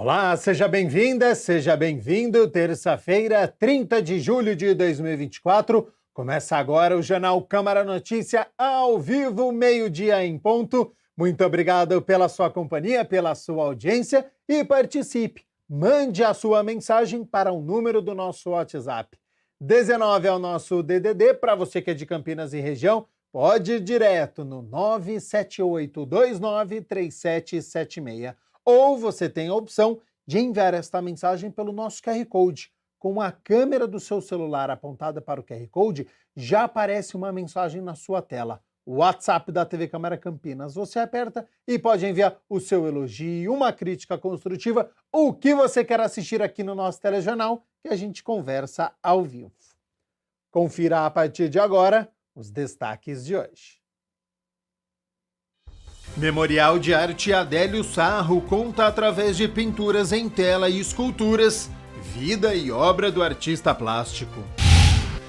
Olá, seja bem-vinda, seja bem-vindo. Terça-feira, 30 de julho de 2024. Começa agora o Jornal Câmara Notícia ao vivo, meio-dia em ponto. Muito obrigado pela sua companhia, pela sua audiência e participe. Mande a sua mensagem para o número do nosso WhatsApp. 19 é o nosso DDD, para você que é de Campinas e região, pode ir direto no 978293776. Ou você tem a opção de enviar esta mensagem pelo nosso QR Code. Com a câmera do seu celular apontada para o QR Code, já aparece uma mensagem na sua tela. O WhatsApp da TV Câmara Campinas. Você aperta e pode enviar o seu elogio, uma crítica construtiva, o que você quer assistir aqui no nosso telejornal, que a gente conversa ao vivo. Confira a partir de agora os destaques de hoje. Memorial de Arte Adélio Sarro conta através de pinturas em tela e esculturas, vida e obra do artista plástico.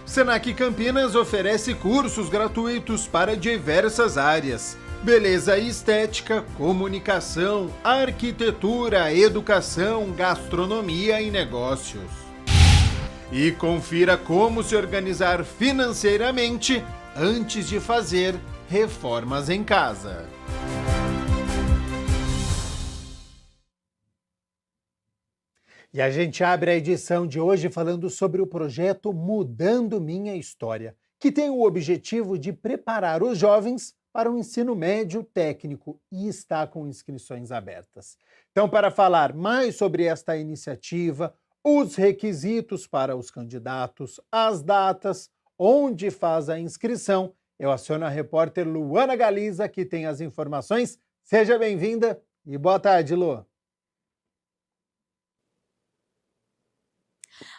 Senac Campinas oferece cursos gratuitos para diversas áreas: beleza e estética, comunicação, arquitetura, educação, gastronomia e negócios. E confira como se organizar financeiramente antes de fazer reformas em casa. E a gente abre a edição de hoje falando sobre o projeto Mudando Minha História, que tem o objetivo de preparar os jovens para o ensino médio técnico e está com inscrições abertas. Então, para falar mais sobre esta iniciativa, os requisitos para os candidatos, as datas, onde faz a inscrição, eu aciono a repórter Luana Galiza, que tem as informações. Seja bem-vinda e boa tarde, Lu.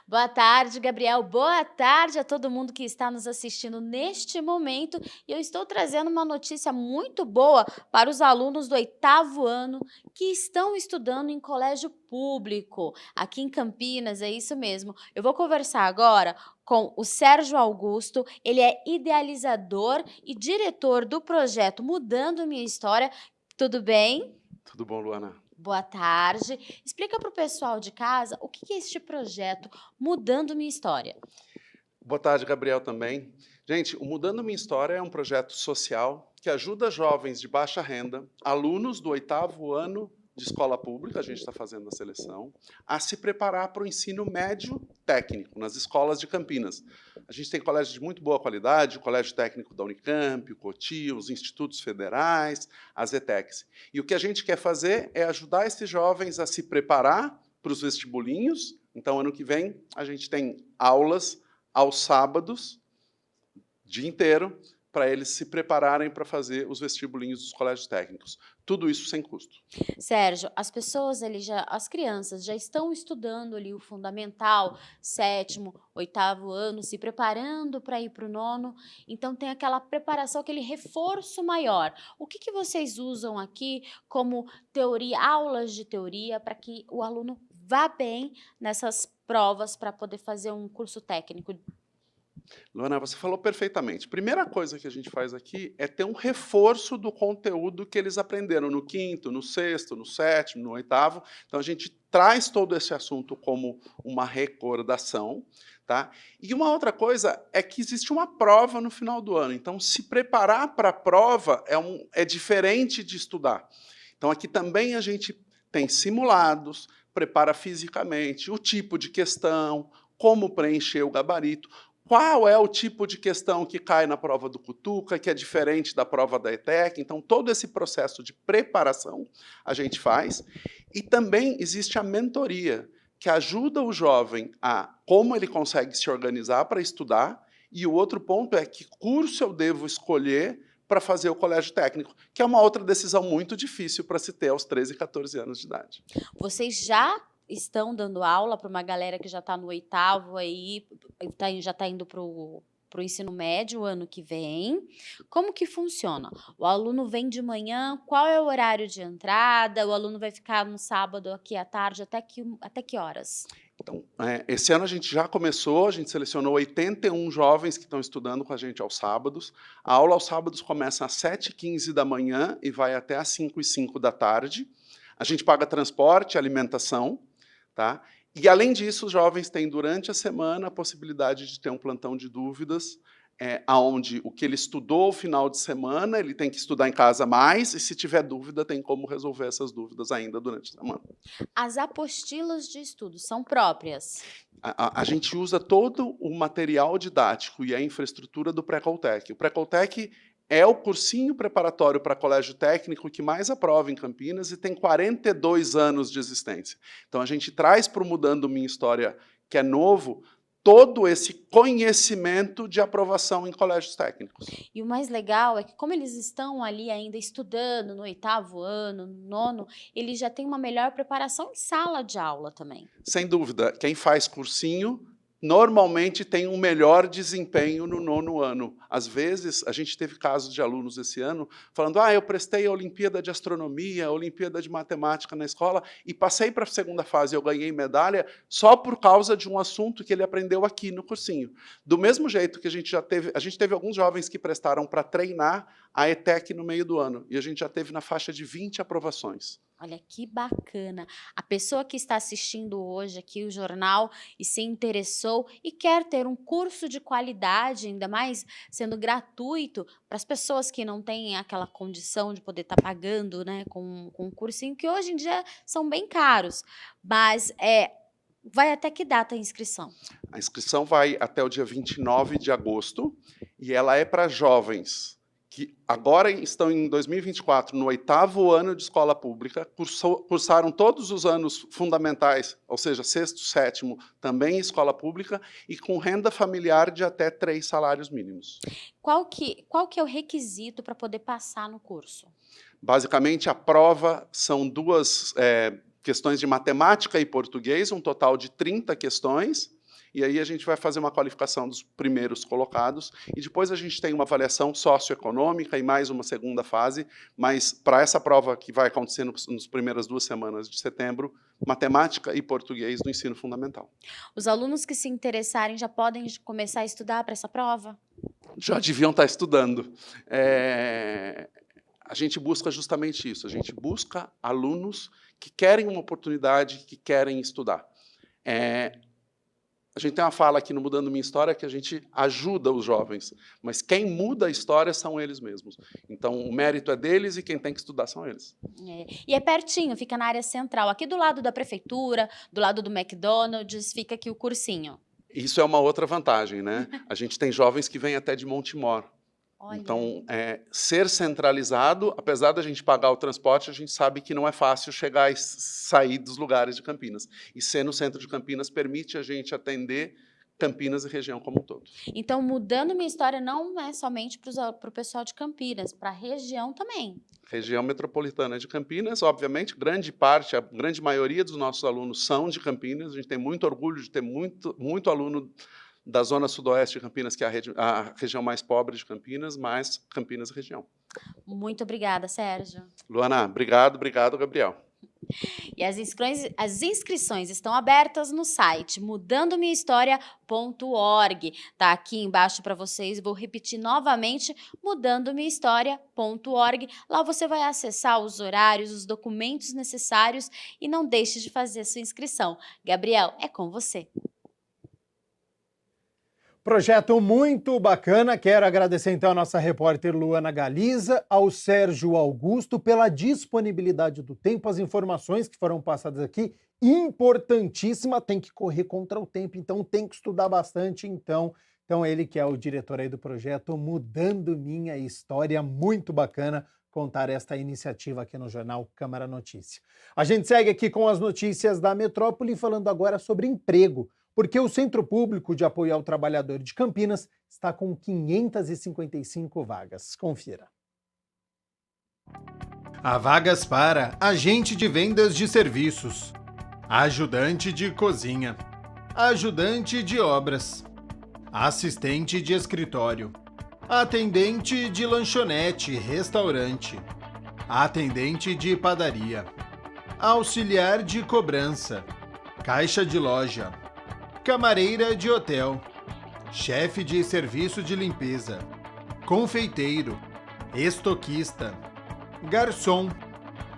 Boa tarde, Gabriel. Boa tarde a todo mundo que está nos assistindo neste momento. E eu estou trazendo uma notícia muito boa para os alunos do 8º ano que estão estudando em colégio público. Aqui em Campinas, é isso mesmo. Eu vou conversar agora com o Sérgio Augusto. Ele é idealizador e diretor do projeto Mudando Minha História. Tudo bem? Tudo bom, Luana? Boa tarde. Explica para o pessoal de casa o que é este projeto Mudando Minha História. Boa tarde, Gabriel, também. Gente, o Mudando Minha História é um projeto social que ajuda jovens de baixa renda, alunos do 8º ano de escola pública, a gente está fazendo a seleção, a se preparar para o ensino médio técnico nas escolas de Campinas. A gente tem colégios de muito boa qualidade, o Colégio Técnico da Unicamp, o COTI, os institutos federais, as ETECs. E o que a gente quer fazer é ajudar esses jovens a se preparar para os vestibulinhos. Então, ano que vem, a gente tem aulas aos sábados, dia inteiro, para eles se prepararem para fazer os vestibulinhos dos colégios técnicos. Tudo isso sem custo. Sérgio, as pessoas ali as crianças já estão estudando ali o fundamental, 7º, 8º ano, se preparando para ir para o 9º. Então tem aquela preparação, aquele reforço maior. O que vocês usam aqui como teoria, aulas de teoria, para que o aluno vá bem nessas provas para poder fazer um curso técnico? Luana, você falou perfeitamente. Primeira coisa que a gente faz aqui é ter um reforço do conteúdo que eles aprenderam no 5º, no 6º, no 7º, no 8º. Então, a gente traz todo esse assunto como uma recordação. Tá? E uma outra coisa é que existe uma prova no final do ano. Então, se preparar para a prova é diferente de estudar. Então, aqui também a gente tem simulados, prepara fisicamente, o tipo de questão, como preencher o gabarito. Qual é o tipo de questão que cai na prova do Cutuca, que é diferente da prova da ETEC? Então, todo esse processo de preparação a gente faz. E também existe a mentoria, que ajuda o jovem a como ele consegue se organizar para estudar. E o outro ponto é que curso eu devo escolher para fazer o colégio técnico, que é uma outra decisão muito difícil para se ter aos 13 e 14 anos de idade. Vocês já estão dando aula para uma galera que já está no 8º aí, já está indo para o ensino médio ano que vem. Como que funciona? O aluno vem de manhã, qual é o horário de entrada? O aluno vai ficar no sábado aqui à tarde, até que horas? Então, esse ano a gente já começou, a gente selecionou 81 jovens que estão estudando com a gente aos sábados. A aula aos sábados começa às 7h15 da manhã e vai até às 5h05 da tarde. A gente paga transporte, alimentação, tá? E, além disso, os jovens têm, durante a semana, a possibilidade de ter um plantão de dúvidas, onde o que ele estudou no final de semana, ele tem que estudar em casa mais, e, se tiver dúvida, tem como resolver essas dúvidas ainda durante a semana. As apostilas de estudo são próprias? A gente usa todo o material didático e a infraestrutura do Pré-Coltec. O Pré-Coltec é o cursinho preparatório para colégio técnico que mais aprova em Campinas e tem 42 anos de existência. Então, a gente traz para o Mudando Minha História, que é novo, todo esse conhecimento de aprovação em colégios técnicos. E o mais legal é que, como eles estão ali ainda estudando no 8º ano, no 9º, eles já têm uma melhor preparação em sala de aula também. Sem dúvida, quem faz cursinho normalmente tem um melhor desempenho no 9º ano. Às vezes, a gente teve casos de alunos esse ano falando: eu prestei a Olimpíada de Astronomia, a Olimpíada de Matemática na escola e passei para a segunda fase, eu ganhei medalha só por causa de um assunto que ele aprendeu aqui no cursinho. Do mesmo jeito que a gente teve alguns jovens que prestaram para treinar a ETEC no meio do ano, e a gente já teve na faixa de 20 aprovações. Olha que bacana. A pessoa que está assistindo hoje aqui o jornal e se interessou e quer ter um curso de qualidade, ainda mais sendo gratuito, para as pessoas que não têm aquela condição de poder estar pagando, né, com um cursinho, que hoje em dia são bem caros, mas vai até que data a inscrição? A inscrição vai até o dia 29 de agosto e ela é para jovens que agora estão em 2024, no 8º ano de escola pública, cursaram todos os anos fundamentais, ou seja, 6º, 7º, também em escola pública, e com renda familiar de até 3 salários mínimos. Qual que é o requisito para poder passar no curso? Basicamente, a prova são 2 questões de matemática e português, um total de 30 questões, e aí a gente vai fazer uma qualificação dos primeiros colocados, e depois a gente tem uma avaliação socioeconômica e mais uma segunda fase, mas para essa prova que vai acontecer nas primeiras 2 semanas de setembro, matemática e português do ensino fundamental. Os alunos que se interessarem já podem começar a estudar para essa prova? Já deviam estar estudando. A gente busca justamente isso, a gente busca alunos que querem uma oportunidade, que querem estudar. A gente tem uma fala aqui no Mudando Minha História que a gente ajuda os jovens, mas quem muda a história são eles mesmos. Então, o mérito é deles e quem tem que estudar são eles. E é pertinho, fica na área central, aqui do lado da prefeitura, do lado do McDonald's, fica aqui o cursinho. Isso é uma outra vantagem, né? A gente tem jovens que vêm até de Montemor. Olha. Então, ser centralizado, apesar da gente pagar o transporte, a gente sabe que não é fácil chegar e sair dos lugares de Campinas. E ser no centro de Campinas permite a gente atender Campinas e região como um todo. Então, Mudando Minha História não é somente para o pessoal de Campinas, para a região também. Região metropolitana de Campinas, obviamente, a grande maioria dos nossos alunos são de Campinas. A gente tem muito orgulho de ter muito aluno da zona sudoeste de Campinas, que é a região mais pobre de Campinas, mas Campinas região. Muito obrigada, Sérgio. Luana, obrigado, Gabriel. E as inscrições estão abertas no site mudandominhahistoria.org. Tá aqui embaixo para vocês, vou repetir novamente, mudandominhahistoria.org. Lá você vai acessar os horários, os documentos necessários e não deixe de fazer a sua inscrição. Gabriel, é com você. Projeto muito bacana. Quero agradecer então a nossa repórter Luana Galiza, ao Sérgio Augusto pela disponibilidade do tempo, as informações que foram passadas aqui, importantíssima, tem que correr contra o tempo, então tem que estudar bastante, então ele que é o diretor aí do projeto Mudando Minha História, muito bacana contar esta iniciativa aqui no Jornal Câmara Notícia. A gente segue aqui com as notícias da metrópole, falando agora sobre emprego, porque o Centro Público de Apoio ao Trabalhador de Campinas está com 555 vagas. Confira. Há vagas para agente de vendas de serviços, ajudante de cozinha, ajudante de obras, assistente de escritório, atendente de lanchonete e restaurante, atendente de padaria, auxiliar de cobrança, caixa de loja, camareira de hotel, chefe de serviço de limpeza, confeiteiro, estoquista, garçom,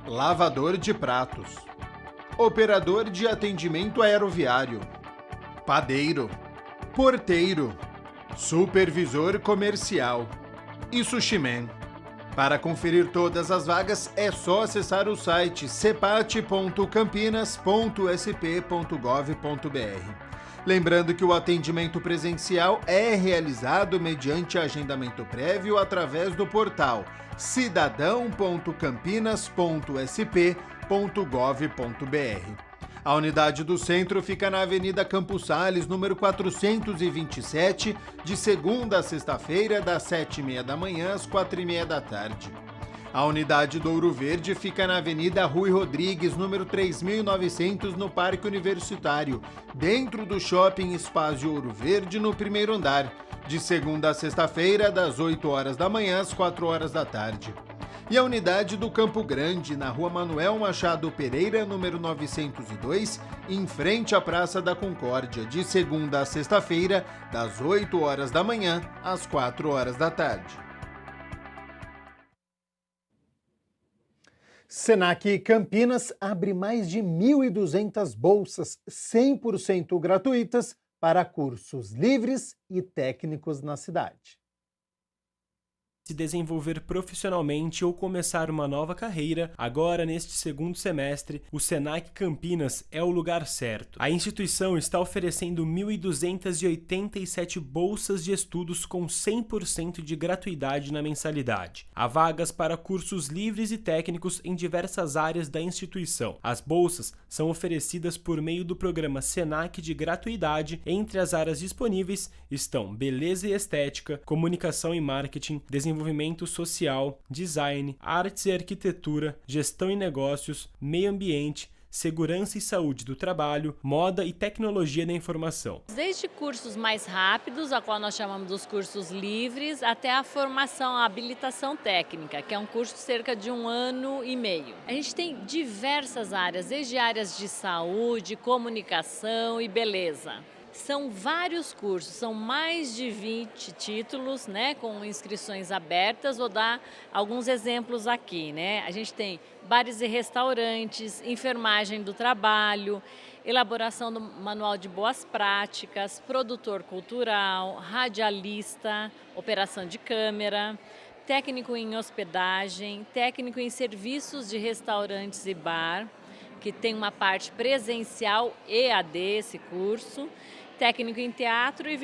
lavador de pratos, operador de atendimento aeroviário, padeiro, porteiro, supervisor comercial e sushi man. Para conferir todas as vagas é só acessar o site cepat.campinas.sp.gov.br. Lembrando que o atendimento presencial é realizado mediante agendamento prévio através do portal cidadão.campinas.sp.gov.br. A unidade do centro fica na Avenida Campos Sales, número 427, de segunda a sexta-feira, das 7h30 da manhã às 4h30 da tarde. A unidade do Ouro Verde fica na Avenida Rui Rodrigues, número 3.900, no Parque Universitário, dentro do Shopping Espaço Ouro Verde, no primeiro andar, de segunda a sexta-feira, das 8h da manhã às 4h da tarde. E a unidade do Campo Grande, na Rua Manuel Machado Pereira, número 902, em frente à Praça da Concórdia, de segunda a sexta-feira, das 8h da manhã às 4h da tarde. Senac Campinas abre mais de 1.200 bolsas 100% gratuitas para cursos livres e técnicos na cidade. Se desenvolver profissionalmente ou começar uma nova carreira, agora neste segundo semestre, o Senac Campinas é o lugar certo. A instituição está oferecendo 1.287 bolsas de estudos com 100% de gratuidade na mensalidade. Há vagas para cursos livres e técnicos em diversas áreas da instituição. As bolsas são oferecidas por meio do programa Senac de gratuidade. Entre as áreas disponíveis estão beleza e estética, comunicação e marketing, desenvolvimento social, design, artes e arquitetura, gestão e negócios, meio ambiente, segurança e saúde do trabalho, moda e tecnologia da informação. Desde cursos mais rápidos, a qual nós chamamos dos cursos livres, até a formação, a habilitação técnica, que é um curso de cerca de 1 ano e meio. A gente tem diversas áreas, desde áreas de saúde, comunicação e beleza. São vários cursos, são mais de 20 títulos, né, com inscrições abertas. Vou dar alguns exemplos aqui, né? A gente tem bares e restaurantes, enfermagem do trabalho, elaboração do manual de boas práticas, produtor cultural, radialista, operação de câmera, técnico em hospedagem, técnico em serviços de restaurantes e bar, que tem uma parte presencial EAD esse curso, técnico em teatro e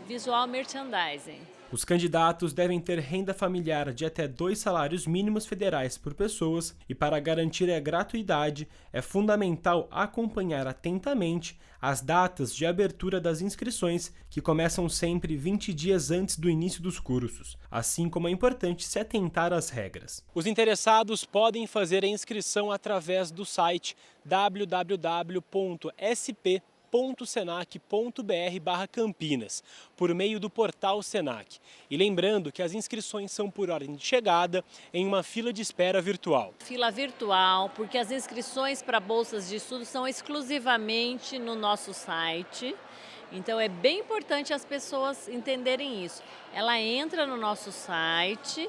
visual merchandising. Os candidatos devem ter renda familiar de até 2 salários mínimos federais por pessoas e, para garantir a gratuidade, é fundamental acompanhar atentamente as datas de abertura das inscrições, que começam sempre 20 dias antes do início dos cursos, assim como é importante se atentar às regras. Os interessados podem fazer a inscrição através do site www.sp.senac.br/Campinas, por meio do portal Senac. E lembrando que as inscrições são por ordem de chegada em uma fila de espera virtual. Fila virtual, porque as inscrições para bolsas de estudo são exclusivamente no nosso site. Então é bem importante as pessoas entenderem isso. Ela entra no nosso site,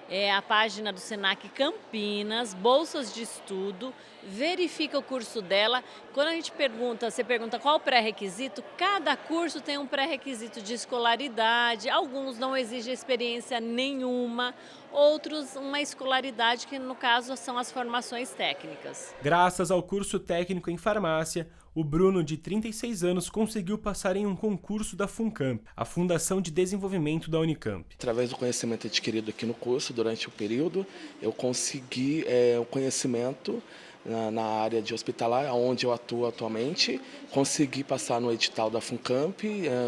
é a página do Senac Campinas, bolsas de estudo, verifica o curso dela. Quando a gente você pergunta qual o pré-requisito, cada curso tem um pré-requisito de escolaridade, alguns não exigem experiência nenhuma, outros uma escolaridade que no caso são as formações técnicas. Graças ao curso técnico em farmácia, o Bruno, de 36 anos, conseguiu passar em um concurso da FUNCAMP, a Fundação de Desenvolvimento da Unicamp. Através do conhecimento adquirido aqui no curso, durante o período, eu consegui o conhecimento na área de hospitalar, onde eu atuo atualmente. Consegui passar no edital da FUNCAMP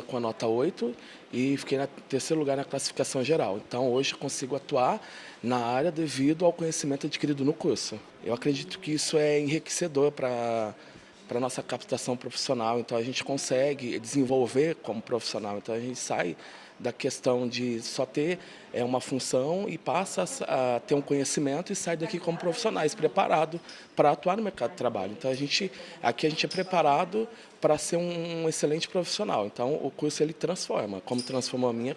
com a nota 8 e fiquei no 3º lugar na classificação geral. Então, hoje consigo atuar na área devido ao conhecimento adquirido no curso. Eu acredito que isso é enriquecedor para a nossa captação profissional, então a gente consegue desenvolver como profissional, então a gente sai da questão de só ter uma função e passa a ter um conhecimento e sai daqui como profissionais, preparado para atuar no mercado de trabalho. Então aqui a gente é preparado para ser um excelente profissional. Então, o curso ele transforma, como transformou a minha,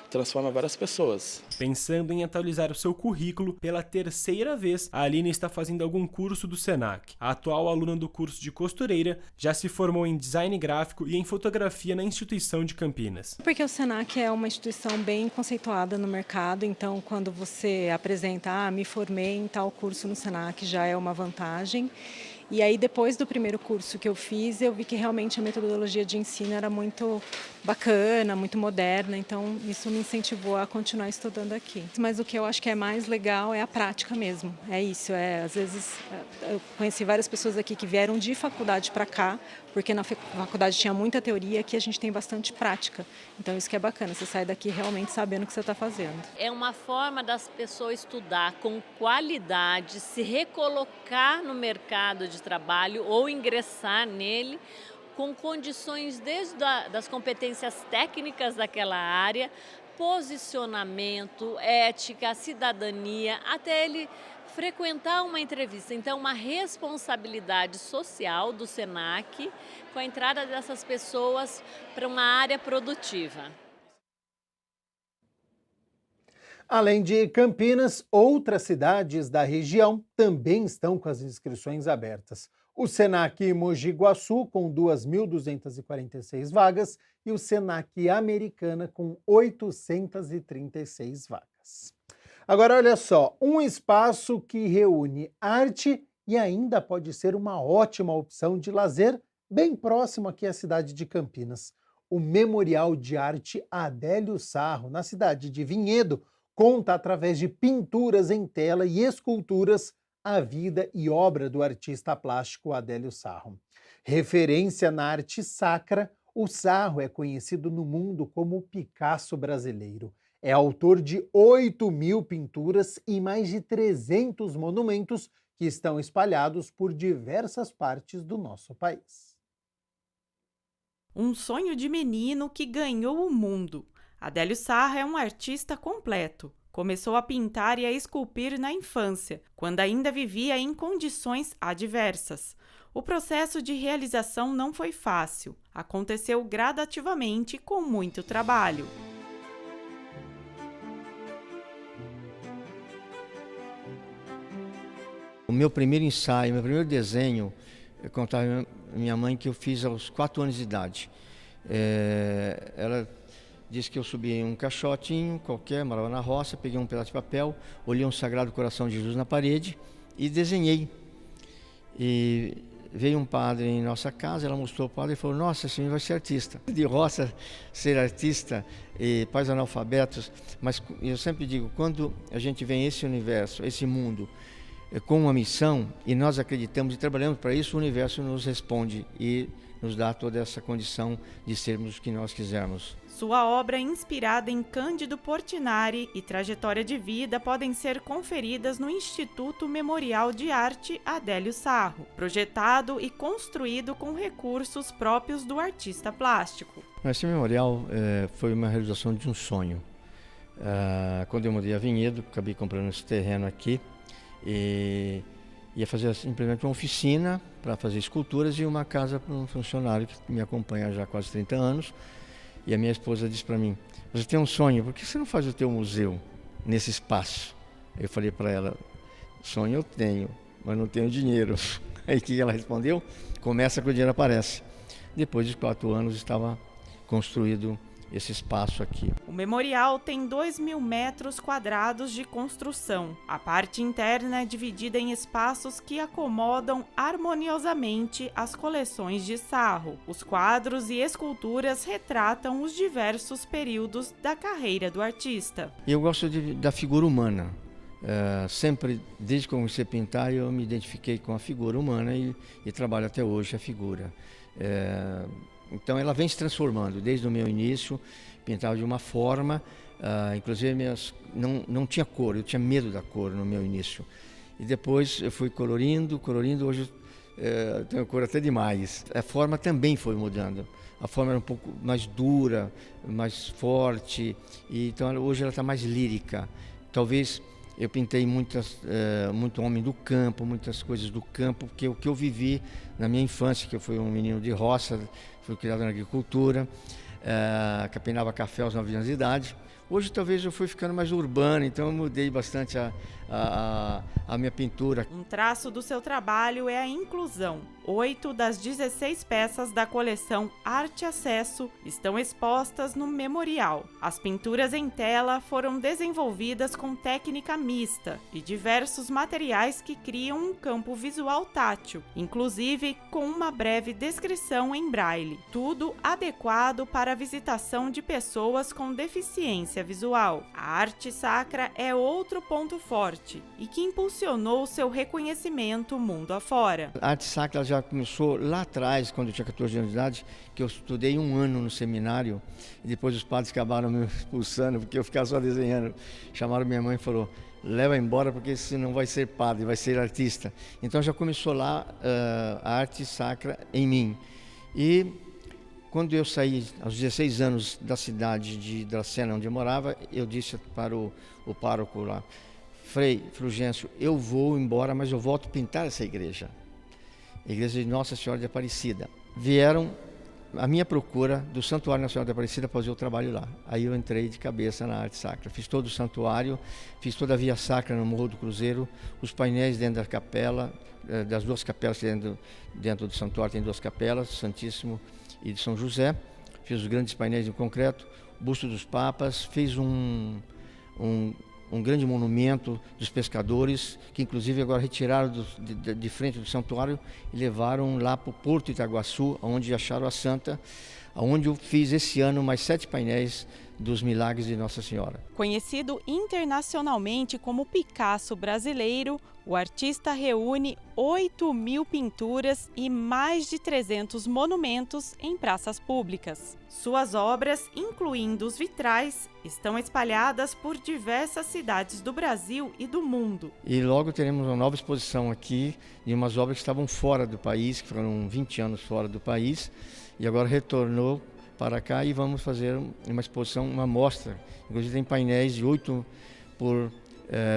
transforma várias pessoas. Pensando em atualizar o seu currículo, pela terceira vez, a Aline está fazendo algum curso do Senac. A atual aluna do curso de costureira já se formou em design gráfico e em fotografia na instituição de Campinas. Porque o Senac é uma instituição bem conceituada no mercado, então quando você apresenta, me formei em tal curso no Senac, já é uma vantagem. E aí, depois do primeiro curso que eu fiz, eu vi que realmente a metodologia de ensino era muito bacana, muito moderna, então isso me incentivou a continuar estudando aqui. Mas o que eu acho que é mais legal é a prática mesmo, é isso. Às vezes, eu conheci várias pessoas aqui que vieram de faculdade para cá, porque na faculdade tinha muita teoria, aqui a gente tem bastante prática. Então isso que é bacana, você sai daqui realmente sabendo o que você está fazendo. É uma forma das pessoas estudar com qualidade, se recolocar no mercado de trabalho ou ingressar nele com condições desde das competências técnicas daquela área, posicionamento, ética, cidadania, até ele frequentar uma entrevista. Então, uma responsabilidade social do Senac com a entrada dessas pessoas para uma área produtiva. Além de Campinas, outras cidades da região também estão com as inscrições abertas. O Senac Mogi Guaçu, com 2.246 vagas, e o Senac Americana, com 836 vagas. Agora, olha só, um espaço que reúne arte e ainda pode ser uma ótima opção de lazer, bem próximo aqui à cidade de Campinas. O Memorial de Arte Adélio Sarro, na cidade de Vinhedo, conta através de pinturas em tela e esculturas a vida e obra do artista plástico Adélio Sarro. Referência na arte sacra, o Sarro é conhecido no mundo como o Picasso brasileiro. É autor de 8.000 pinturas e mais de 300 monumentos que estão espalhados por diversas partes do nosso país. Um sonho de menino que ganhou o mundo. Adélio Sarro é um artista completo. Começou a pintar e a esculpir na infância, quando ainda vivia em condições adversas. O processo de realização não foi fácil. Aconteceu gradativamente com muito trabalho. O meu primeiro ensaio, meu primeiro desenho, eu contava a minha mãe que eu fiz aos 4 anos de idade. Ela disse que eu subi em um caixotinho qualquer, morava na roça, peguei um pedaço de papel, olhei um Sagrado Coração de Jesus na parede e desenhei. E veio um padre em nossa casa, ela mostrou ao padre e falou: nossa, esse menino vai ser artista. De roça, ser artista e pais analfabetos, mas eu sempre digo, quando a gente vem esse universo, esse mundo, com uma missão, e nós acreditamos e trabalhamos para isso, o universo nos responde e nos dá toda essa condição de sermos o que nós quisermos. Sua obra, inspirada em Cândido Portinari e trajetória de vida, podem ser conferidas no Instituto Memorial de Arte Adélio Sarro, projetado e construído com recursos próprios do artista plástico. Esse memorial foi uma realização de um sonho. Quando eu mudei a Vinhedo, acabei comprando esse terreno aqui e ia fazer simplesmente uma oficina para fazer esculturas e uma casa para um funcionário que me acompanha já há quase 30 anos. E a minha esposa disse para mim: você tem um sonho, por que você não faz o teu museu nesse espaço? Eu falei para ela: sonho eu tenho, mas não tenho dinheiro. Aí o que ela respondeu? Começa que o dinheiro aparece. Depois de 4 anos estava construído esse espaço aqui. O memorial tem 2.000 metros quadrados de construção. A parte interna é dividida em espaços que acomodam harmoniosamente as coleções de Sarro. Os quadros e esculturas retratam os diversos períodos da carreira do artista. Eu gosto da figura humana. Sempre, desde que eu comecei a pintar, eu me identifiquei com a figura humana e trabalho até hoje a figura. Então ela vem se transformando desde o meu início, pintava de uma forma, inclusive não tinha cor, eu tinha medo da cor no meu início. E depois eu fui colorindo, hoje tenho cor até demais. A forma também foi mudando, a forma era um pouco mais dura, mais forte, e então hoje ela está mais lírica. Talvez Eu pintei muito homem do campo, muitas coisas do campo, porque o que eu vivi na minha infância, que eu fui um menino de roça, fui criado na agricultura, capinava café aos 9 anos de idade. Hoje talvez eu fui ficando mais urbano, então eu mudei bastante a minha pintura. Um traço do seu trabalho é a inclusão. 8 das 16 peças da coleção Arte Acesso estão expostas no memorial. As pinturas em tela foram desenvolvidas com técnica mista e diversos materiais que criam um campo visual tátil, inclusive com uma breve descrição em braille. Tudo adequado para a visitação de pessoas com deficiência visual. A arte sacra é outro ponto forte e que impulsionou seu reconhecimento mundo afora. A arte sacra já começou lá atrás, quando eu tinha 14 anos de idade, que eu estudei 1 ano no seminário e depois os padres acabaram me expulsando porque eu ficava só desenhando. Chamaram minha mãe e falou: leva embora porque você não vai ser padre, vai ser artista. Então já começou lá a arte sacra em mim. E quando eu saí aos 16 anos da cidade de Dracena, onde eu morava, eu disse para o pároco lá: Frei Fulgêncio, eu vou embora, mas eu volto a pintar essa igreja. A igreja de Nossa Senhora de Aparecida. Vieram à minha procura do Santuário Nacional de Aparecida para fazer o trabalho lá. Aí eu entrei de cabeça na arte sacra. Fiz todo o santuário, fiz toda a via sacra no Morro do Cruzeiro, os painéis dentro da capela, das 2 capelas dentro do santuário tem 2 capelas, Santíssimo e de São José. Fiz os grandes painéis em concreto, busto dos papas, fiz um grande monumento dos pescadores, que inclusive agora retiraram de frente do santuário e levaram lá para o Porto Itaguaçu, onde acharam a Santa, onde eu fiz esse ano mais 7 painéis dos milagres de Nossa Senhora. Conhecido internacionalmente como Picasso brasileiro, o artista reúne 8.000 pinturas e mais de 300 monumentos em praças públicas. Suas obras, incluindo os vitrais, estão espalhadas por diversas cidades do Brasil e do mundo. E logo teremos uma nova exposição aqui de umas obras que estavam fora do país, que foram 20 anos fora do país, e agora retornou para cá e vamos fazer uma exposição, uma mostra. Inclusive tem painéis de 8 por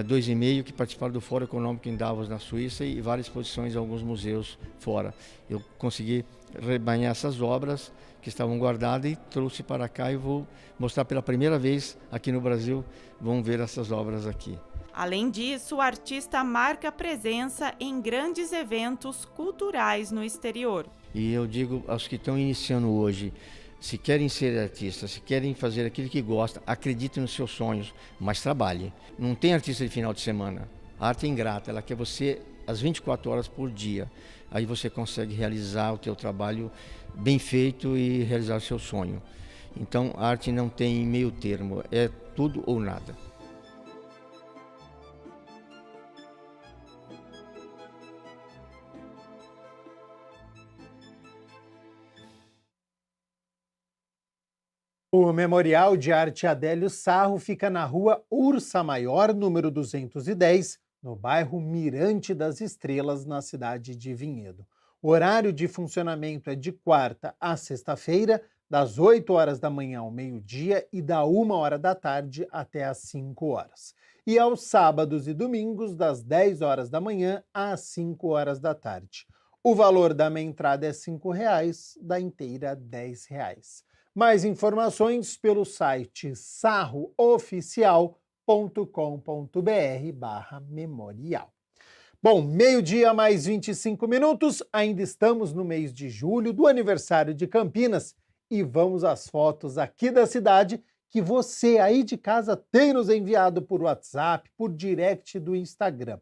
2,5 que participaram do Fórum Econômico em Davos, na Suíça, e várias exposições em alguns museus fora. Eu consegui rebanhar essas obras que estavam guardadas e trouxe para cá e vou mostrar pela primeira vez aqui no Brasil. Vão ver essas obras aqui. Além disso, o artista marca presença em grandes eventos culturais no exterior. E eu digo aos que estão iniciando hoje: se querem ser artistas, se querem fazer aquilo que gostam, acreditem nos seus sonhos, mas trabalhe. Não tem artista de final de semana. A arte é ingrata, ela quer você às 24 horas por dia. Aí você consegue realizar o teu trabalho bem feito e realizar o seu sonho. Então a arte não tem meio termo, é tudo ou nada. O Memorial de Arte Adélio Sarro fica na rua Ursa Maior, número 210, no bairro Mirante das Estrelas, na cidade de Vinhedo. O horário de funcionamento é de quarta a sexta-feira, das 8 horas da manhã ao meio-dia e da 1 hora da tarde até às 5 horas. E aos sábados e domingos, das 10 horas da manhã às 5 horas da tarde. O valor da meia entrada é R$ 5,00, da inteira R$ 10,00. Mais informações pelo site sarrooficial.com.br/memorial. Bom, meio-dia mais 25 minutos, ainda estamos no mês de julho do aniversário de Campinas e vamos às fotos aqui da cidade que você aí de casa tem nos enviado por WhatsApp, por direct do Instagram.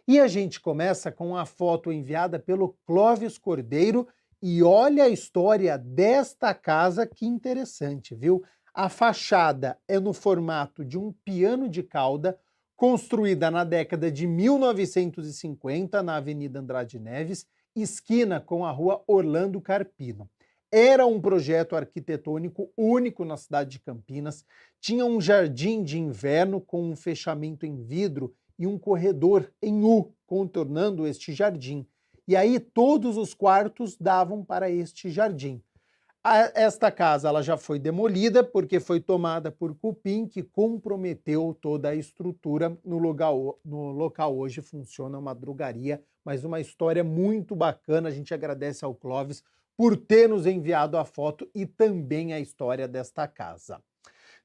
E a gente começa com a foto enviada pelo Clóvis Cordeiro. E olha a história desta casa, que interessante, viu? A fachada é no formato de um piano de cauda, construída na década de 1950, na Avenida Andrade Neves, esquina com a Rua Orlando Carpino. Era um projeto arquitetônico único na cidade de Campinas, tinha um jardim de inverno com um fechamento em vidro e um corredor em U, contornando este jardim. E aí todos os quartos davam para este jardim. Esta casa ela já foi demolida porque foi tomada por cupim que comprometeu toda a estrutura. No local hoje funciona uma drogaria, mas uma história muito bacana. A gente agradece ao Clóvis por ter nos enviado a foto e também a história desta casa.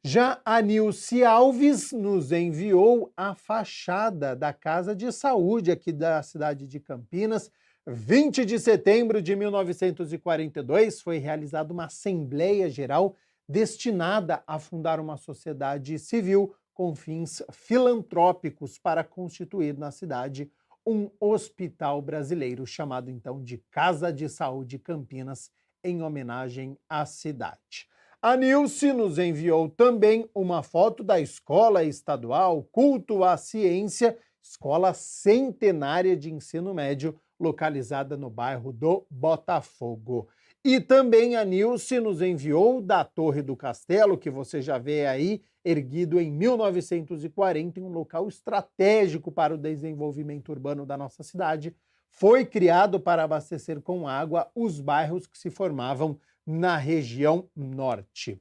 Já a Nilce Alves nos enviou a fachada da Casa de Saúde aqui da cidade de Campinas. 20 de setembro de 1942 foi realizada uma Assembleia Geral destinada a fundar uma sociedade civil com fins filantrópicos para constituir na cidade um hospital brasileiro, chamado então de Casa de Saúde Campinas, em homenagem à cidade. A Nilce nos enviou também uma foto da Escola Estadual Culto à Ciência, escola centenária de ensino médio, localizada no bairro do Botafogo. E também a Nilce nos enviou da Torre do Castelo, que você já vê aí, erguido em 1940, em um local estratégico para o desenvolvimento urbano da nossa cidade. Foi criado para abastecer com água os bairros que se formavam na região norte.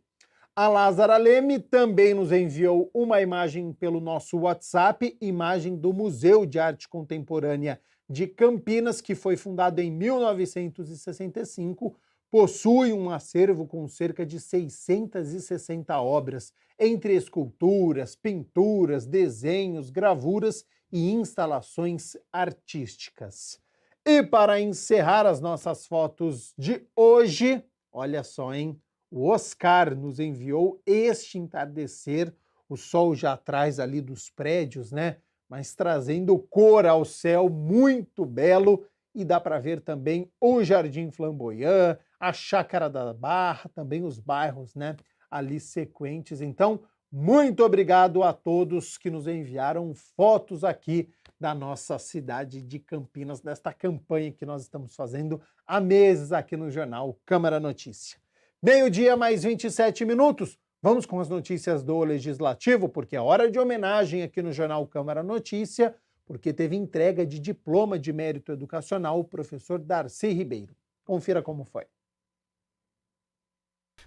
A Lázara Leme também nos enviou uma imagem pelo nosso WhatsApp, imagem do Museu de Arte Contemporânea de Campinas, que foi fundado em 1965, possui um acervo com cerca de 660 obras, entre esculturas, pinturas, desenhos, gravuras e instalações artísticas. E para encerrar as nossas fotos de hoje, olha só, hein? O Oscar nos enviou este entardecer, o sol já atrás ali dos prédios, né? Mas trazendo cor ao céu, muito belo, e dá para ver também o Jardim Flamboyant, a Chácara da Barra, também os bairros, né, ali sequentes. Então, muito obrigado a todos que nos enviaram fotos aqui da nossa cidade de Campinas, desta campanha que nós estamos fazendo há meses aqui no jornal Câmara Notícia. Meio-dia mais 27 minutos. Vamos com as notícias do Legislativo, porque é hora de homenagem aqui no Jornal Câmara Notícia, porque teve entrega de diploma de mérito educacional ao professor Darcy Ribeiro. Confira como foi.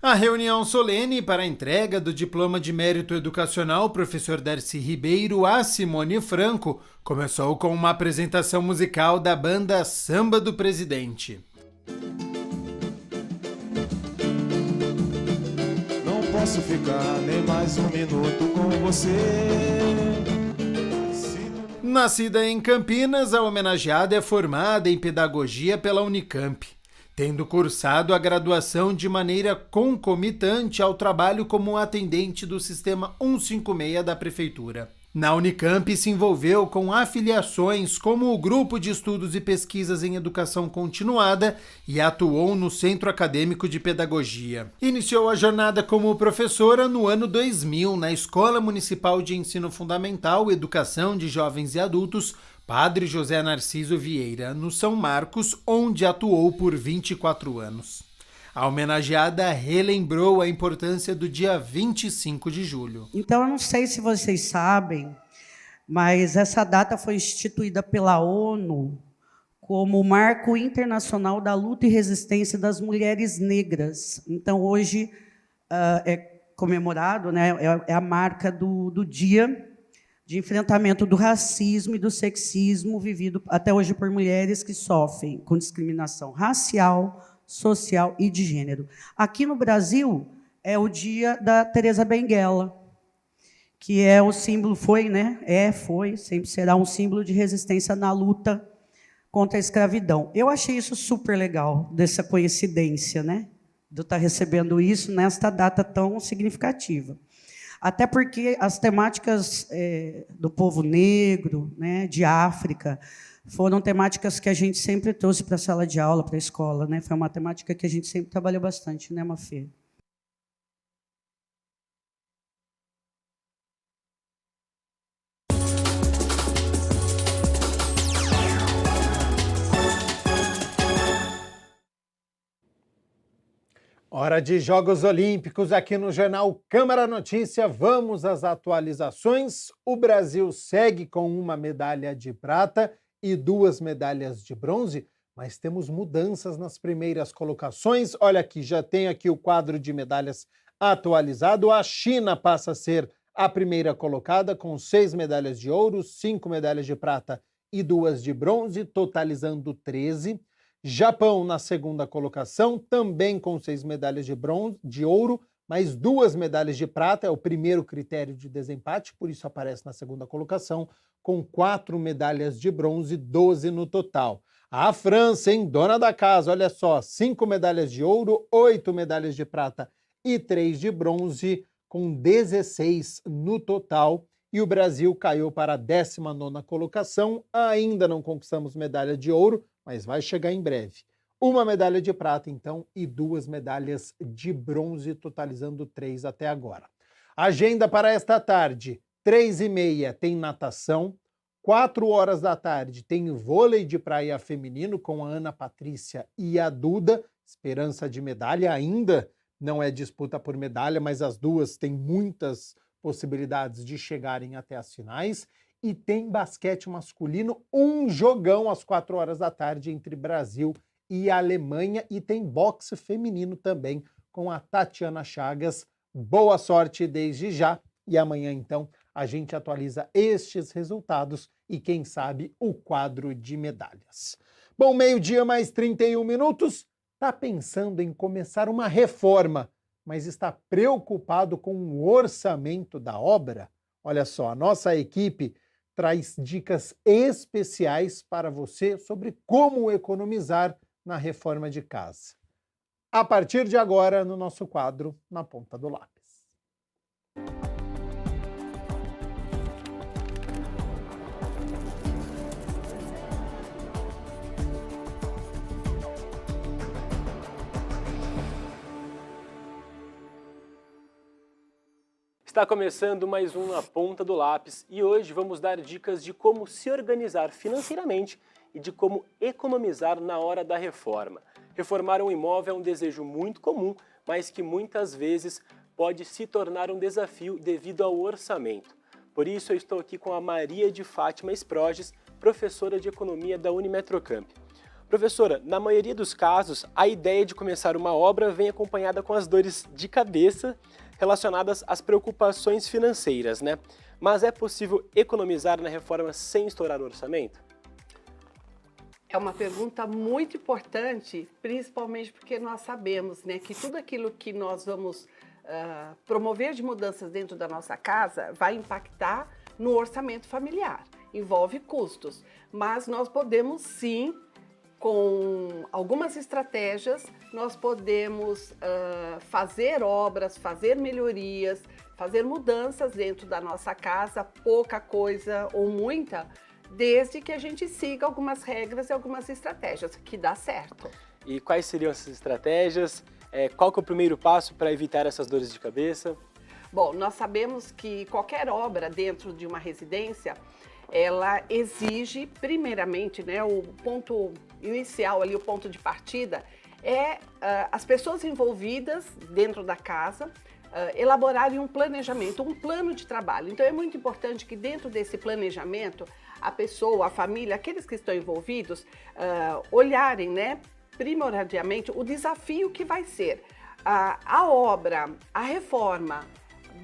A reunião solene para a entrega do diploma de mérito educacional ao professor Darcy Ribeiro a Simone Franco começou com uma apresentação musical da banda Samba do Presidente. Posso ficar nem mais um minuto com você. Nascida em Campinas, a homenageada é formada em pedagogia pela Unicamp, tendo cursado a graduação de maneira concomitante ao trabalho como atendente do Sistema 156 da Prefeitura. Na Unicamp se envolveu com afiliações como o Grupo de Estudos e Pesquisas em Educação Continuada e atuou no Centro Acadêmico de Pedagogia. Iniciou a jornada como professora no ano 2000 na Escola Municipal de Ensino Fundamental, Educação de Jovens e Adultos, Padre José Narciso Vieira, no São Marcos, onde atuou por 24 anos. A homenageada relembrou a importância do dia 25 de julho. Então, eu não sei se vocês sabem, mas essa data foi instituída pela ONU como o Marco Internacional da Luta e Resistência das Mulheres Negras. Então, hoje é comemorado, né, é a marca do dia de enfrentamento do racismo e do sexismo vivido até hoje por mulheres que sofrem com discriminação racial, social e de gênero. Aqui no Brasil, é o dia da Teresa Benguela, que é o símbolo, foi, sempre será um símbolo de resistência na luta contra a escravidão. Eu achei isso super legal, dessa coincidência, né? De eu estar recebendo isso nesta data tão significativa. Até porque as temáticas do povo negro, né, de África, foram temáticas que a gente sempre trouxe para a sala de aula, para a escola, né? Foi uma temática que a gente sempre trabalhou bastante, né, Mafê? Hora de Jogos Olímpicos aqui no Jornal Câmara Notícia. Vamos às atualizações. O Brasil segue com uma medalha de prata e 2 medalhas de bronze mas temos mudanças nas primeiras colocações. Olha aqui, já tem aqui o quadro de medalhas atualizado. A China passa a ser a primeira colocada com 6 medalhas de ouro, 5 medalhas de prata e 2 de bronze, totalizando 13. Japão na segunda colocação, também com 6 medalhas de ouro, mais 2 medalhas de prata, é o primeiro critério de desempate, por isso aparece na segunda colocação, com 4 medalhas de bronze, 12 no total. A França, hein, dona da casa, olha só, 5 medalhas de ouro, 8 medalhas de prata e 3 de bronze, com 16 no total. E o Brasil caiu para a 19ª colocação, ainda não conquistamos medalha de ouro, mas vai chegar em breve. 1 medalha de prata, então, e 2 medalhas de bronze, totalizando 3 até agora. Agenda para esta tarde, 3h30 tem natação, 4 horas da tarde tem vôlei de praia feminino com a Ana Patrícia e a Duda, esperança de medalha ainda, não é disputa por medalha, mas as duas têm muitas possibilidades de chegarem até as finais. E tem basquete masculino, um jogão às 4 horas da tarde entre Brasil e Alemanha. E tem boxe feminino também com a Tatiana Chagas. Boa sorte desde já. E amanhã, então, a gente atualiza estes resultados e, quem sabe, o quadro de medalhas. Bom, 12h mais 31 minutos. Está pensando em começar uma reforma, mas está preocupado com o orçamento da obra? Olha só, a nossa equipe traz dicas especiais para você sobre como economizar na reforma de casa. A partir de agora, no nosso quadro Na Ponta do Lápis. Está começando mais um Na Ponta do Lápis e hoje vamos dar dicas de como se organizar financeiramente e de como economizar na hora da reforma. Reformar um imóvel é um desejo muito comum, mas que muitas vezes pode se tornar um desafio devido ao orçamento. Por isso eu estou aqui com a Maria de Fátima Esproges, professora de Economia da Unimetrocamp. Professora, na maioria dos casos, a ideia de começar uma obra vem acompanhada com as dores de cabeça relacionadas às preocupações financeiras, né? Mas é possível economizar na reforma sem estourar o orçamento? É uma pergunta muito importante, principalmente porque nós sabemos, né, que tudo aquilo que nós vamos promover de mudanças dentro da nossa casa vai impactar no orçamento familiar. Envolve custos, mas nós podemos sim, com algumas estratégias, nós podemos fazer obras, fazer melhorias, fazer mudanças dentro da nossa casa, pouca coisa ou muita, desde que a gente siga algumas regras e algumas estratégias, que dá certo. E quais seriam essas estratégias? Qual que é o primeiro passo para evitar essas dores de cabeça? Bom, nós sabemos que qualquer obra dentro de uma residência, ela exige, primeiramente, né, o ponto inicial ali, o ponto de partida, é as pessoas envolvidas dentro da casa elaborarem um planejamento, um plano de trabalho. Então é muito importante que dentro desse planejamento, a pessoa, a família, aqueles que estão envolvidos, olharem, né, primordialmente o desafio que vai ser a obra, a reforma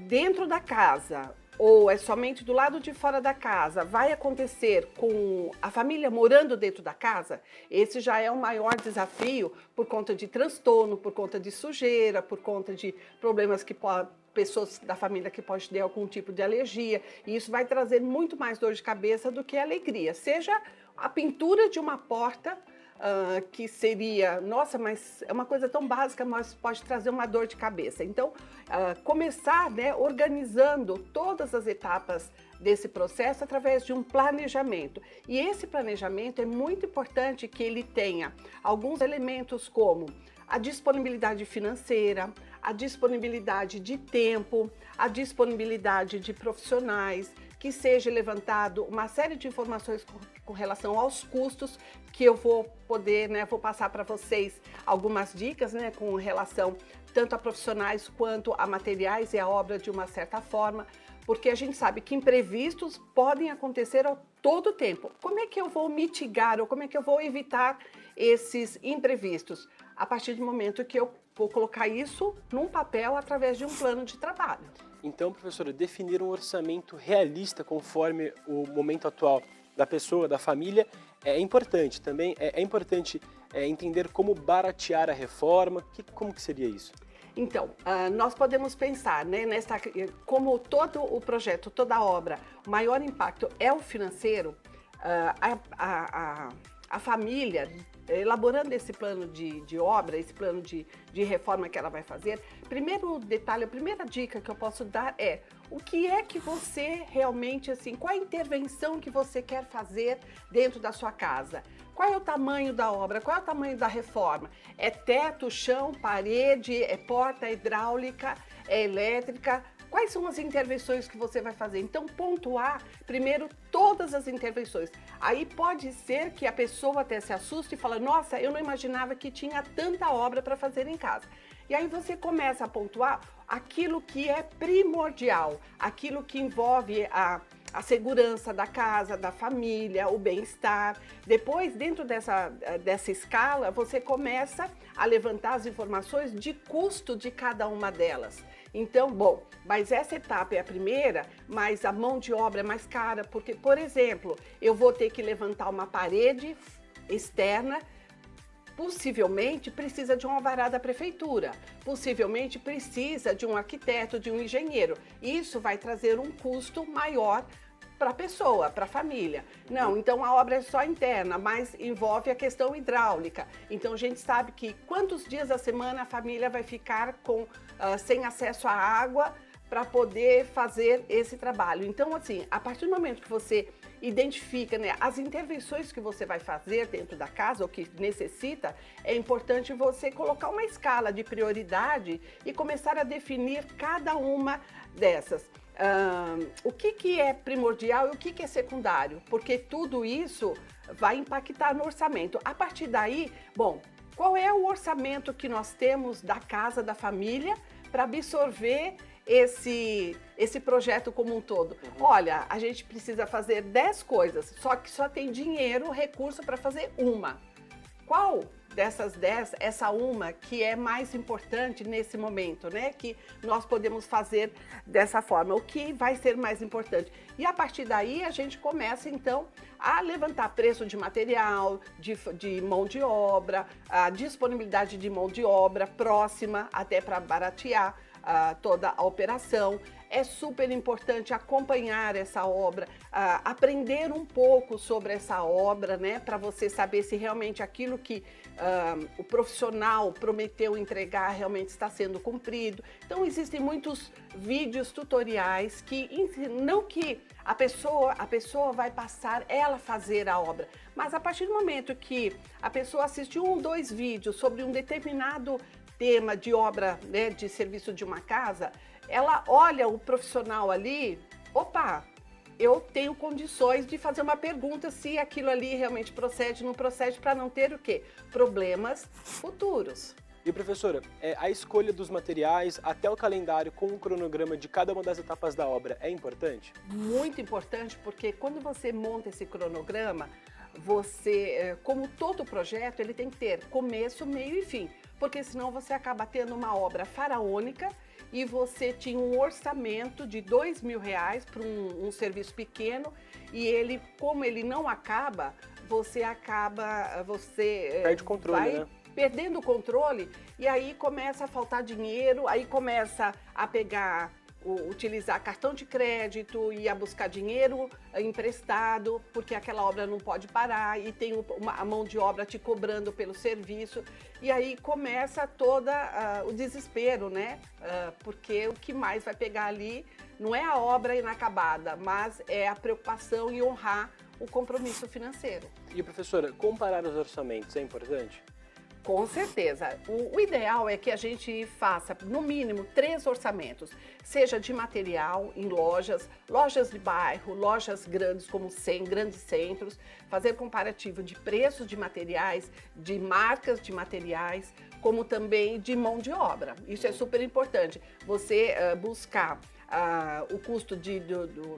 dentro da casa, ou é somente do lado de fora da casa, vai acontecer com a família morando dentro da casa, esse já é o maior desafio por conta de transtorno, por conta de sujeira, por conta de problemas que pessoas da família que podem ter algum tipo de alergia, e isso vai trazer muito mais dor de cabeça do que alegria. Seja a pintura de uma porta, que seria, nossa, mas é uma coisa tão básica, mas pode trazer uma dor de cabeça. Então, começar, né, organizando todas as etapas desse processo através de um planejamento. E esse planejamento é muito importante que ele tenha alguns elementos como a disponibilidade financeira, a disponibilidade de tempo, a disponibilidade de profissionais, que seja levantado uma série de informações com relação aos custos, que eu vou poder, né, vou passar para vocês algumas dicas, né, com relação tanto a profissionais quanto a materiais e a obra de uma certa forma, porque a gente sabe que imprevistos podem acontecer a todo tempo. Como é que eu vou mitigar ou como é que eu vou evitar esses imprevistos? A partir do momento que eu vou colocar isso num papel através de um plano de trabalho. Então, professora, definir um orçamento realista conforme o momento atual da pessoa, da família, é importante. Também é importante entender como baratear a reforma. Como que seria isso? Então, nós podemos pensar, né, como todo o projeto, toda a obra, o maior impacto é o financeiro, a família, elaborando esse plano de obra, esse plano de reforma que ela vai fazer, primeiro detalhe, a primeira dica que eu posso dar é o que é que você realmente, assim, qual a intervenção que você quer fazer dentro da sua casa? Qual é o tamanho da obra? Qual é o tamanho da reforma? É teto, chão, parede, é porta hidráulica, é elétrica? Quais são as intervenções que você vai fazer? Então, pontuar primeiro todas as intervenções. Aí pode ser que a pessoa até se assuste e fala, nossa, eu não imaginava que tinha tanta obra para fazer em casa. E aí você começa a pontuar aquilo que é primordial, aquilo que envolve a segurança da casa, da família, o bem-estar. Depois, dentro dessa escala, você começa a levantar as informações de custo de cada uma delas. Então, bom, mas essa etapa é a primeira, mas a mão de obra é mais cara, porque, por exemplo, eu vou ter que levantar uma parede externa, possivelmente precisa de um alvará da prefeitura, possivelmente precisa de um arquiteto, de um engenheiro. Isso vai trazer um custo maior para a pessoa, para a família. Não, então a obra é só interna, mas envolve a questão hidráulica. Então a gente sabe que quantos dias da semana a família vai ficar sem acesso à água para poder fazer esse trabalho. Então, assim, a partir do momento que você identifica, né, as intervenções que você vai fazer dentro da casa, ou que necessita, é importante você colocar uma escala de prioridade e começar a definir cada uma dessas. O que é primordial e o que é secundário, porque tudo isso vai impactar no orçamento. A partir daí, bom, qual é o orçamento que nós temos da casa, da família, para absorver esse projeto como um todo? Olha, a gente precisa fazer 10 coisas, só que só tem dinheiro, recurso para fazer uma. Qual dessas 10, essa uma que é mais importante nesse momento, né? Que nós podemos fazer dessa forma, o que vai ser mais importante. E a partir daí a gente começa então a levantar preço de material, de mão de obra, a disponibilidade de mão de obra próxima, até para baratear toda a operação. É super importante acompanhar essa obra, aprender um pouco sobre essa obra, né, para você saber se realmente aquilo que o profissional prometeu entregar realmente está sendo cumprido. Então existem muitos vídeos tutoriais que não que a pessoa vai passar ela fazer a obra, mas a partir do momento que a pessoa assiste 1 ou 2 vídeos sobre um determinado tema de obra, né, de serviço de uma casa, ela olha o profissional ali, opa, eu tenho condições de fazer uma pergunta se aquilo ali realmente procede, não procede, para não ter o quê? Problemas futuros. E professora, a escolha dos materiais até o calendário com o cronograma de cada uma das etapas da obra é importante? Muito importante, porque quando você monta esse cronograma, você, como todo projeto, ele tem que ter começo, meio e fim, porque senão você acaba tendo uma obra faraônica e você tinha um orçamento de R$2.000 para um serviço pequeno e ele, como ele não acaba, você perde o controle, vai, né? Perdendo o controle, e aí começa a faltar dinheiro, aí começa a utilizar cartão de crédito e a buscar dinheiro emprestado, porque aquela obra não pode parar e tem a mão de obra te cobrando pelo serviço. E aí começa todo o desespero, né? Porque o que mais vai pegar ali não é a obra inacabada, mas é a preocupação em honrar o compromisso financeiro. E professora, comparar os orçamentos é importante? Com certeza. O ideal é que a gente faça, no mínimo, 3 orçamentos, seja de material em lojas de bairro, lojas grandes como grandes centros, fazer comparativo de preços de materiais, de marcas de materiais, como também de mão de obra. Isso é super importante. Você buscar o custo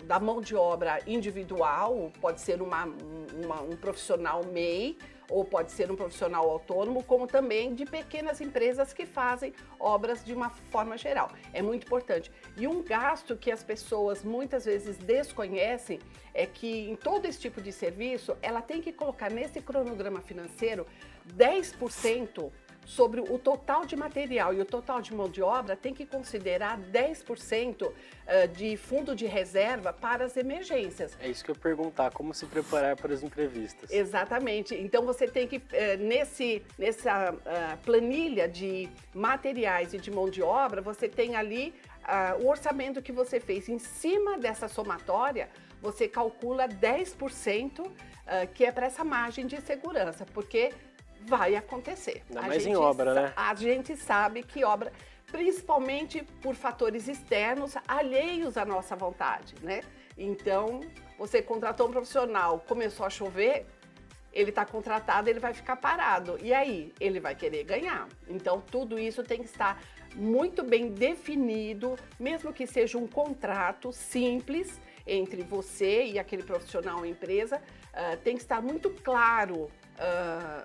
da mão de obra individual, pode ser um profissional MEI, ou pode ser um profissional autônomo, como também de pequenas empresas que fazem obras de uma forma geral. É muito importante. E um gasto que as pessoas muitas vezes desconhecem é que em todo esse tipo de serviço, ela tem que colocar nesse cronograma financeiro 10% sobre o total de material, e o total de mão de obra tem que considerar 10% de fundo de reserva para as emergências. É isso que eu ia perguntar, como se preparar para as imprevistas. Exatamente. Então você tem que, nessa planilha de materiais e de mão de obra, você tem ali o orçamento que você fez. Em cima dessa somatória, você calcula 10% que é para essa margem de segurança, porque vai acontecer. Ainda mais em obra, né? A gente sabe que obra, principalmente por fatores externos, alheios à nossa vontade, né? Então, você contratou um profissional, começou a chover, ele está contratado, ele vai ficar parado. E aí? Ele vai querer ganhar. Então, tudo isso tem que estar muito bem definido, mesmo que seja um contrato simples entre você e aquele profissional ou empresa, tem que estar muito claro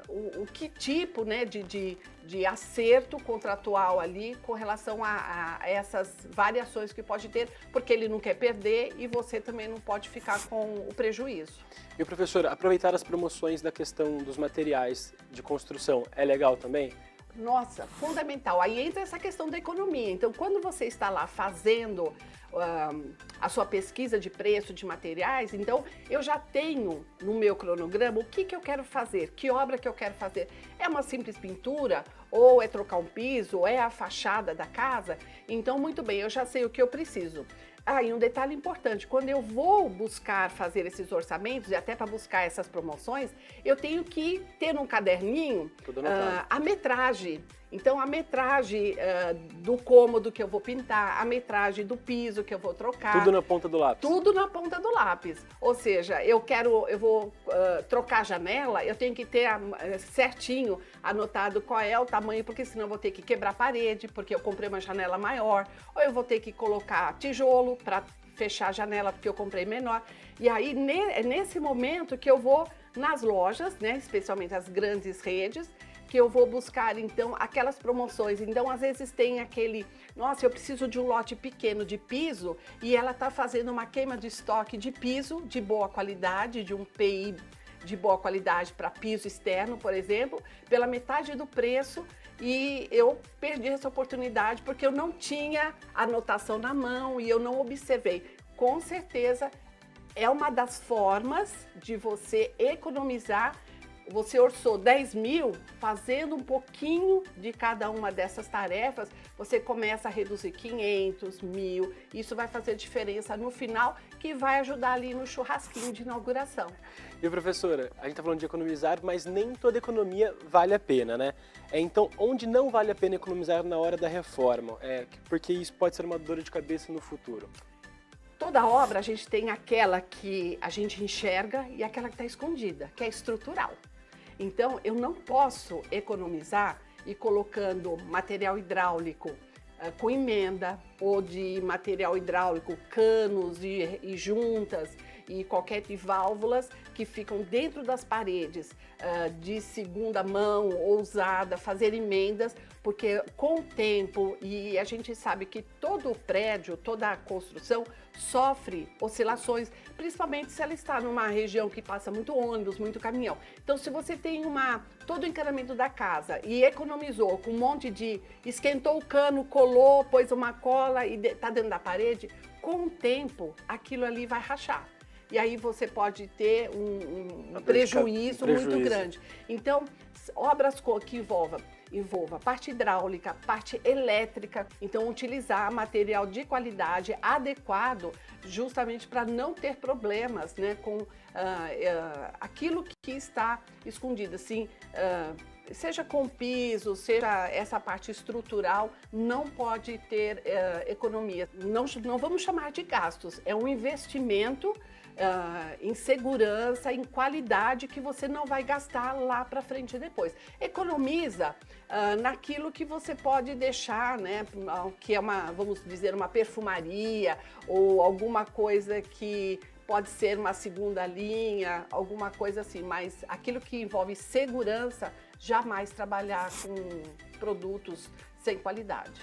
o que tipo, né, de acerto contratual ali com relação a essas variações que pode ter, porque ele não quer perder e você também não pode ficar com o prejuízo. E, professora, aproveitar as promoções da questão dos materiais de construção é legal também? Nossa, fundamental. Aí entra essa questão da economia. Então, quando você está lá fazendo a sua pesquisa de preço de materiais, então eu já tenho no meu cronograma o que eu quero fazer, que obra que eu quero fazer. É uma simples pintura, ou é trocar um piso, ou é a fachada da casa? Então, muito bem, eu já sei o que eu preciso. E um detalhe importante, quando eu vou buscar fazer esses orçamentos e até para buscar essas promoções, eu tenho que ter num caderninho a metragem. Então, a metragem do cômodo que eu vou pintar, a metragem do piso que eu vou trocar. Tudo na ponta do lápis. Tudo na ponta do lápis. Ou seja, eu vou trocar a janela, eu tenho que ter certinho anotado qual é o tamanho, porque senão eu vou ter que quebrar a parede, porque eu comprei uma janela maior, ou eu vou ter que colocar tijolo para fechar a janela, porque eu comprei menor. E aí, é nesse momento que eu vou nas lojas, né, especialmente as grandes redes, que eu vou buscar, então, aquelas promoções. Então, às vezes tem aquele, nossa, eu preciso de um lote pequeno de piso e ela está fazendo uma queima de estoque de piso de boa qualidade, de um PI de boa qualidade para piso externo, por exemplo, pela metade do preço, e eu perdi essa oportunidade porque eu não tinha anotação na mão e eu não observei. Com certeza, é uma das formas de você economizar. Você orçou 10 mil, fazendo um pouquinho de cada uma dessas tarefas, você começa a reduzir 500, 1.000, isso vai fazer diferença no final, que vai ajudar ali no churrasquinho de inauguração. E, professora, a gente está falando de economizar, mas nem toda economia vale a pena, né? Então, onde não vale a pena economizar na hora da reforma? Porque isso pode ser uma dor de cabeça no futuro. Toda obra a gente tem aquela que a gente enxerga e aquela que está escondida, que é estrutural. Então, eu não posso economizar e colocando material hidráulico com emenda ou de material hidráulico, canos e juntas e qualquer de válvulas que ficam dentro das paredes de segunda mão ou usada, fazer emendas, porque com o tempo, e a gente sabe que todo prédio, toda a construção sofre oscilações, principalmente se ela está numa região que passa muito ônibus, muito caminhão. Então, se você tem todo o encanamento da casa e economizou com um monte de, esquentou o cano, colou, pôs uma cola e está dentro da parede, com o tempo aquilo ali vai rachar. E aí você pode ter um prejuízo muito grande. Então, obras que envolva parte hidráulica, parte elétrica, então utilizar material de qualidade adequado justamente para não ter problemas, né, com aquilo que está escondido, assim, seja com piso, seja essa parte estrutural, não pode ter economia. Não vamos chamar de gastos, é um investimento em segurança, em qualidade que você não vai gastar lá para frente depois. Economiza naquilo que você pode deixar, né, que é vamos dizer, uma perfumaria ou alguma coisa que pode ser uma segunda linha, alguma coisa assim, mas aquilo que envolve segurança, jamais trabalhar com produtos sem qualidade.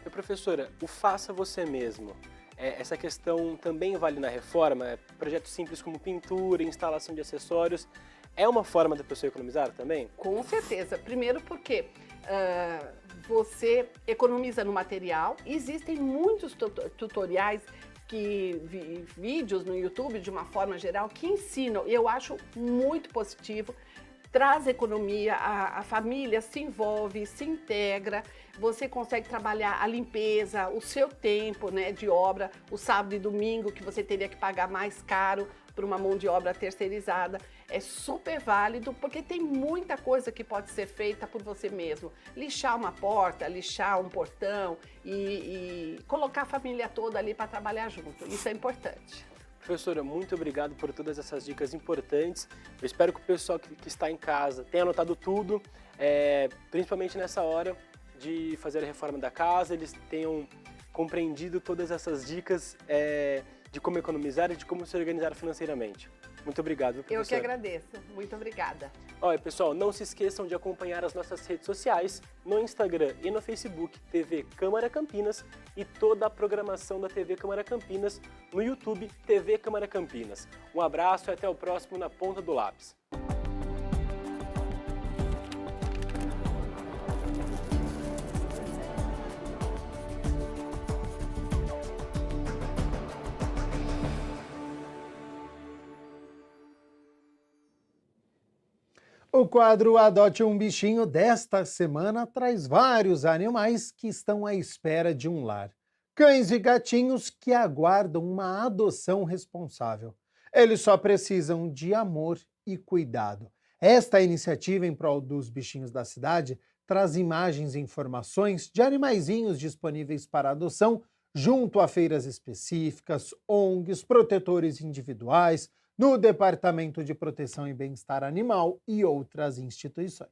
E, professora, o faça você mesmo, essa questão também vale na reforma? Projetos simples como pintura, instalação de acessórios, é uma forma da pessoa economizar também? Com certeza. Primeiro porque você economiza no material. Existem muitos tutoriais, vídeos no YouTube, de uma forma geral, que ensinam. E eu acho muito positivo. Traz economia, a família se envolve, se integra, você consegue trabalhar a limpeza, o seu tempo, né, de obra, o sábado e domingo, que você teria que pagar mais caro por uma mão de obra terceirizada. É super válido, porque tem muita coisa que pode ser feita por você mesmo. Lixar uma porta, lixar um portão e colocar a família toda ali para trabalhar junto. Isso é importante. Professora, muito obrigado por todas essas dicas importantes. Eu espero que o pessoal que está em casa tenha anotado tudo, principalmente nessa hora de fazer a reforma da casa, eles tenham compreendido todas essas dicas de como economizar e de como se organizar financeiramente. Muito obrigado, professora. Eu que agradeço. Muito obrigada. Olha, pessoal, não se esqueçam de acompanhar as nossas redes sociais, no Instagram e no Facebook, TV Câmara Campinas, e toda a programação da TV Câmara Campinas no YouTube, TV Câmara Campinas. Um abraço e até o próximo Na Ponta do Lápis. O quadro Adote um Bichinho desta semana traz vários animais que estão à espera de um lar. Cães e gatinhos que aguardam uma adoção responsável. Eles só precisam de amor e cuidado. Esta iniciativa em prol dos bichinhos da cidade traz imagens e informações de animaizinhos disponíveis para adoção junto a feiras específicas, ONGs, protetores individuais, no Departamento de Proteção e Bem-Estar Animal e outras instituições.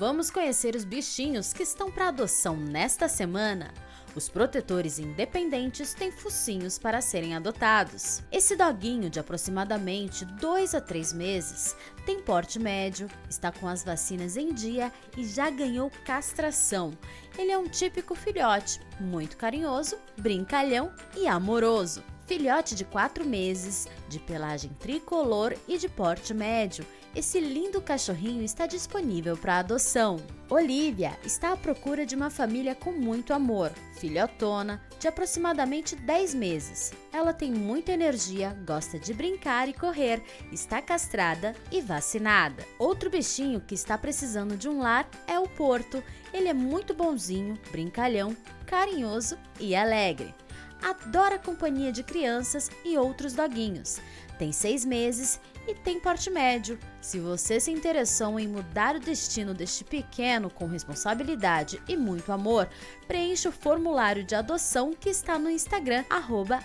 Vamos conhecer os bichinhos que estão para adoção nesta semana. Os protetores independentes têm focinhos para serem adotados. Esse doguinho de aproximadamente 2 a 3 meses tem porte médio, está com as vacinas em dia e já ganhou castração. Ele é um típico filhote, muito carinhoso, brincalhão e amoroso. Filhote de 4 meses, de pelagem tricolor e de porte médio, esse lindo cachorrinho está disponível para adoção. Olivia está à procura de uma família com muito amor, filhotona, de aproximadamente 10 meses. Ela tem muita energia, gosta de brincar e correr, está castrada e vacinada. Outro bichinho que está precisando de um lar é o Porto. Ele é muito bonzinho, brincalhão, carinhoso e alegre. Adora a companhia de crianças e outros doguinhos. Tem 6 meses e tem porte médio. Se você se interessou em mudar o destino deste pequeno com responsabilidade e muito amor, preencha o formulário de adoção que está no Instagram,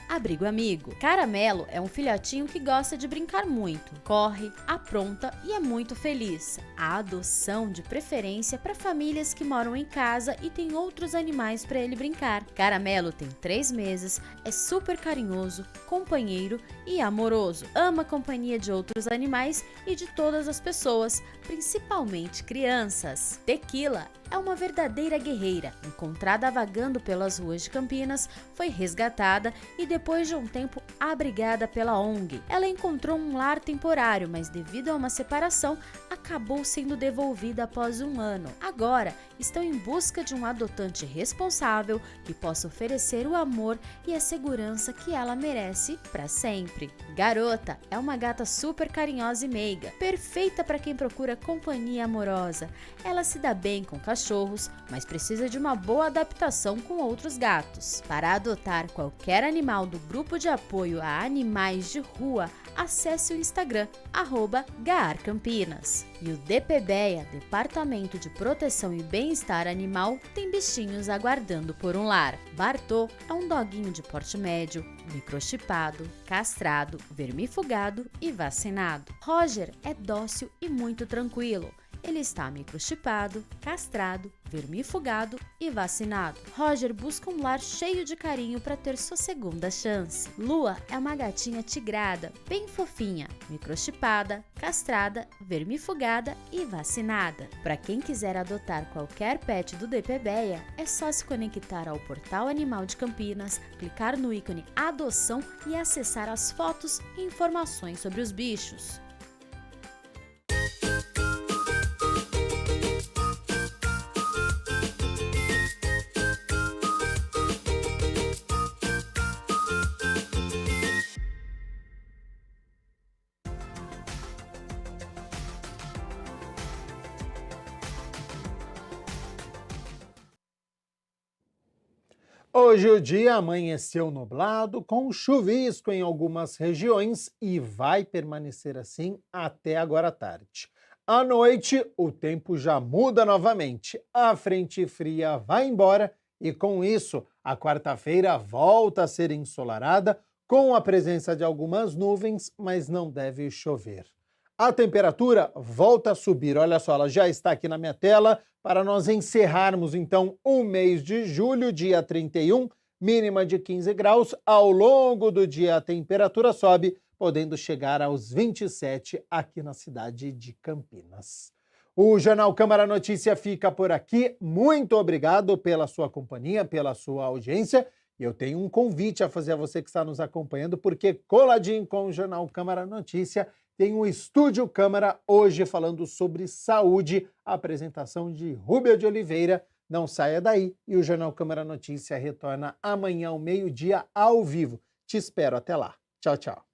@abrigoamigo. Caramelo é um filhotinho que gosta de brincar muito, corre, apronta e é muito feliz. A adoção de preferência para famílias que moram em casa e tem outros animais para ele brincar. Caramelo tem 3 meses, é super carinhoso, companheiro e amoroso. Ama a companhia de outros animais e de todas as pessoas, principalmente crianças. Tequila é uma verdadeira guerreira. Encontrada vagando pelas ruas de Campinas, foi resgatada e depois de um tempo abrigada pela ONG. Ela encontrou um lar temporário, mas devido a uma separação, acabou sendo devolvida após 1 ano. Agora, estão em busca de um adotante responsável que possa oferecer o amor e a segurança que ela merece para sempre. Garota é uma gata super carinhosa e meiga, perfeita para quem procura companhia amorosa. Ela se dá bem com cachorros, mas precisa de uma boa adaptação com outros gatos. Para adotar qualquer animal do grupo de apoio a animais de rua, acesse o Instagram, @GaarCampinas. E o DPBEA, Departamento de Proteção e Bem-Estar Animal, tem bichinhos aguardando por um lar. Bartô é um doguinho de porte médio, microchipado, castrado, vermifugado e vacinado. Roger é dócil e muito tranquilo. Ele está microchipado, castrado, vermifugado e vacinado. Roger busca um lar cheio de carinho para ter sua segunda chance. Lua é uma gatinha tigrada, bem fofinha, microchipada, castrada, vermifugada e vacinada. Para quem quiser adotar qualquer pet do DPBEA, é só se conectar ao Portal Animal de Campinas, clicar no ícone Adoção e acessar as fotos e informações sobre os bichos. Hoje o dia amanheceu nublado, com chuvisco em algumas regiões e vai permanecer assim até agora à tarde. À noite, o tempo já muda novamente, a frente fria vai embora e com isso a quarta-feira volta a ser ensolarada, com a presença de algumas nuvens, mas não deve chover. A temperatura volta a subir, olha só, ela já está aqui na minha tela, para nós encerrarmos então o mês de julho, dia 31, mínima de 15 graus. Ao longo do dia a temperatura sobe, podendo chegar aos 27 aqui na cidade de Campinas. O Jornal Câmara Notícia fica por aqui. Muito obrigado pela sua companhia, pela sua audiência. E eu tenho um convite a fazer a você que está nos acompanhando, porque coladinho com o Jornal Câmara Notícia tem um Estúdio Câmara hoje falando sobre saúde, a apresentação de Rúbia de Oliveira. Não saia daí e o Jornal Câmara Notícia retorna amanhã ao meio-dia ao vivo. Te espero até lá. Tchau, tchau.